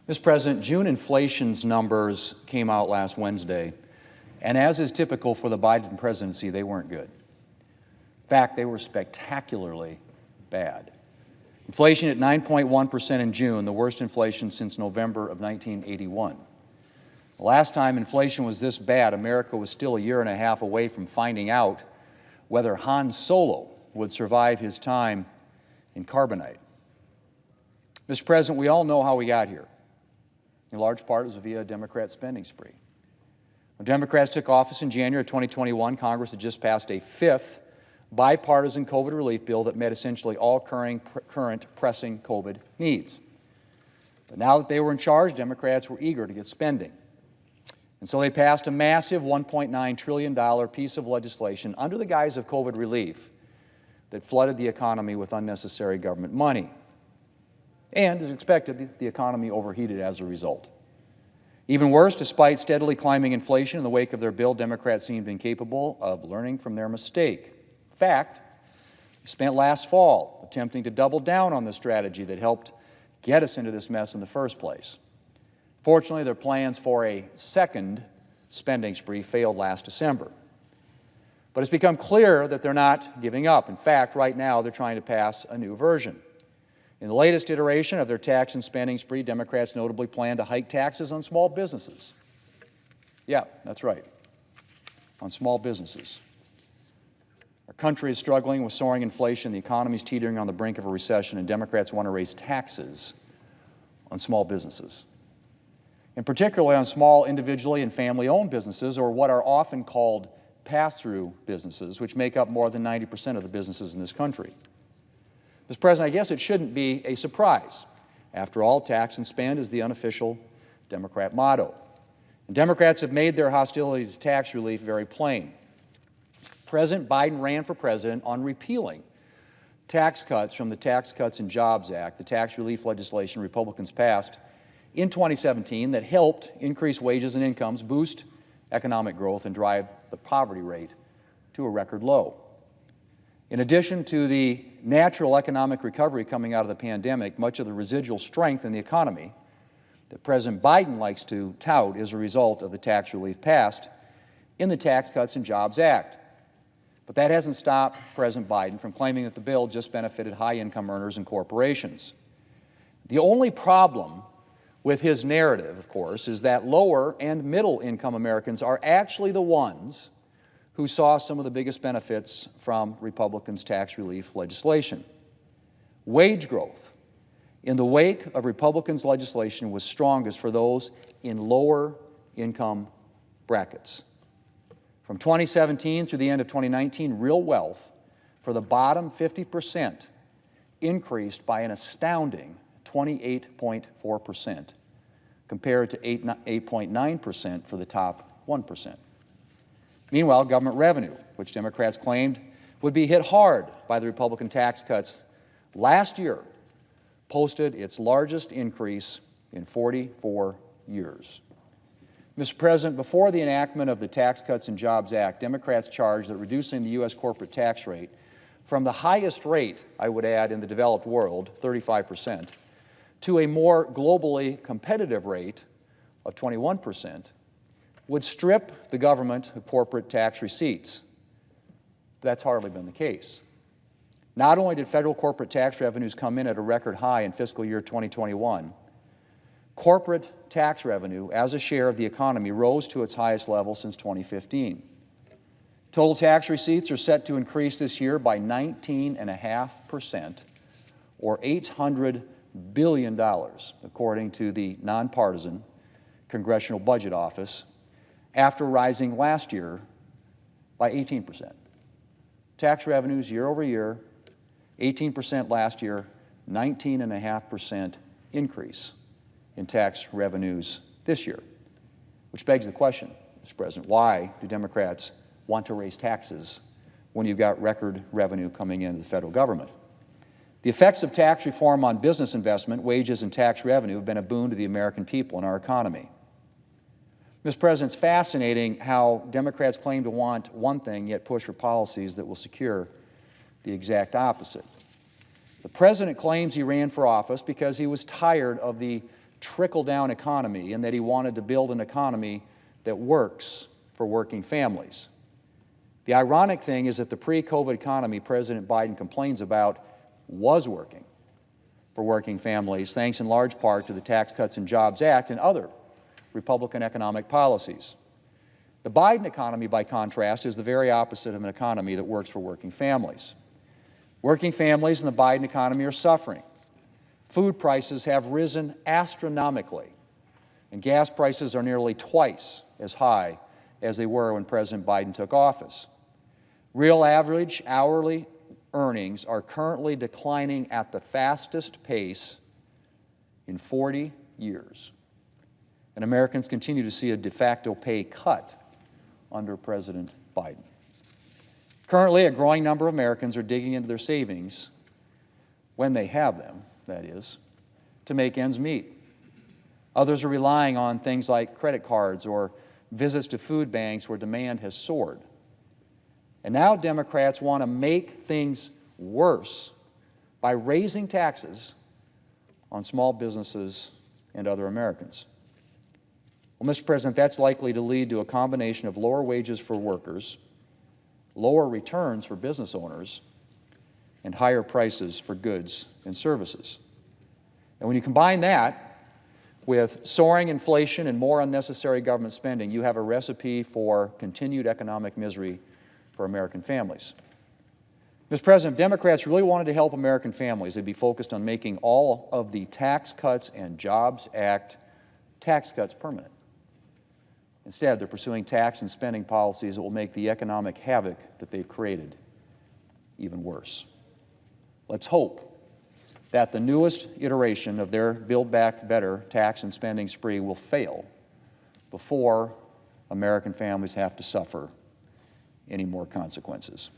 Mr. President, June inflation's numbers came out last Wednesday, and as is typical for the Biden presidency, they weren't good. In fact, they were spectacularly bad. Inflation at 9.1% in June, the worst inflation since November of 1981. The last time inflation was this bad, America was still a year and a half away from finding out whether Han Solo would survive his time in carbonite. Mr. President, we all know how we got here. In large part, it was via a Democrat spending spree. When Democrats took office in January of 2021, Congress had just passed a fifth bipartisan COVID relief bill that met essentially all current pressing COVID needs. But now that they were in charge, Democrats were eager to get spending. And so they passed a massive $1.9 trillion piece of legislation under the guise of COVID relief that flooded the economy with unnecessary government money. And, as expected, the economy overheated as a result. Even worse, despite steadily climbing inflation in the wake of their bill, Democrats seemed incapable of learning from their mistake. In fact, they spent last fall attempting to double down on the strategy that helped get us into this mess in the first place. Fortunately, their plans for a second spending spree failed last December. But it's become clear that they're not giving up. In fact, right now, they're trying to pass a new version. In the latest iteration of their tax and spending spree, Democrats notably plan to hike taxes on small businesses. Yeah, that's right, on small businesses. Our country is struggling with soaring inflation, the economy is teetering on the brink of a recession, and Democrats want to raise taxes on small businesses, and particularly on small individually and family-owned businesses, or what are often called pass-through businesses, which make up more than 90% of the businesses in this country. Mr. President, I guess it shouldn't be a surprise. After all, tax and spend is the unofficial Democrat motto. And Democrats have made their hostility to tax relief very plain. President Biden ran for president on repealing tax cuts from the Tax Cuts and Jobs Act, the tax relief legislation Republicans passed in 2017 that helped increase wages and incomes, boost economic growth, and drive the poverty rate to a record low. In addition to the natural economic recovery coming out of the pandemic, much of the residual strength in the economy that President Biden likes to tout is a result of the tax relief passed in the Tax Cuts and Jobs Act. But that hasn't stopped President Biden from claiming that the bill just benefited high-income earners and corporations. The only problem with his narrative, of course, is that lower and middle-income Americans are actually the ones who saw some of the biggest benefits from Republicans' tax relief legislation. Wage growth in the wake of Republicans' legislation was strongest for those in lower income brackets. From 2017 through the end of 2019, real wealth for the bottom 50% increased by an astounding 28.4%, compared to 8.9% for the top 1%. Meanwhile, government revenue, which Democrats claimed would be hit hard by the Republican tax cuts, last year posted its largest increase in 44 years. Mr. President, before the enactment of the Tax Cuts and Jobs Act, Democrats charged that reducing the U.S. corporate tax rate from the highest rate, I would add, in the developed world, 35%, to a more globally competitive rate of 21%, would strip the government of corporate tax receipts. That's hardly been the case. Not only did federal corporate tax revenues come in at a record high in fiscal year 2021, corporate tax revenue as a share of the economy rose to its highest level since 2015. Total tax receipts are set to increase this year by 19.5%, or $800 billion, according to the nonpartisan Congressional Budget Office, after rising last year by 18%. Tax revenues year over year, 18% last year, 19.5% increase in tax revenues this year, which begs the question, Mr. President, why do Democrats want to raise taxes when you've got record revenue coming into the federal government? The effects of tax reform on business investment, wages, and tax revenue have been a boon to the American people and our economy. Mr. President, it's fascinating how Democrats claim to want one thing, yet push for policies that will secure the exact opposite. The President claims he ran for office because he was tired of the trickle-down economy and that he wanted to build an economy that works for working families. The ironic thing is that the pre-COVID economy President Biden complains about was working for working families, thanks in large part to the Tax Cuts and Jobs Act and other Republican economic policies. The Biden economy, by contrast, is the very opposite of an economy that works for working families. Working families in the Biden economy are suffering. Food prices have risen astronomically, and gas prices are nearly twice as high as they were when President Biden took office. Real average hourly earnings are currently declining at the fastest pace in 40 years. And Americans continue to see a de facto pay cut under President Biden. Currently, a growing number of Americans are digging into their savings, when they have them, that is, to make ends meet. Others are relying on things like credit cards or visits to food banks where demand has soared. And now Democrats want to make things worse by raising taxes on small businesses and other Americans. Well, Mr. President, that's likely to lead to a combination of lower wages for workers, lower returns for business owners, and higher prices for goods and services. And when you combine that with soaring inflation and more unnecessary government spending, you have a recipe for continued economic misery for American families. Mr. President, if Democrats really wanted to help American families, they'd be focused on making all of the Tax Cuts and Jobs Act tax cuts permanent. Instead, they're pursuing tax and spending policies that will make the economic havoc that they've created even worse. Let's hope that the newest iteration of their Build Back Better tax and spending spree will fail before American families have to suffer any more consequences.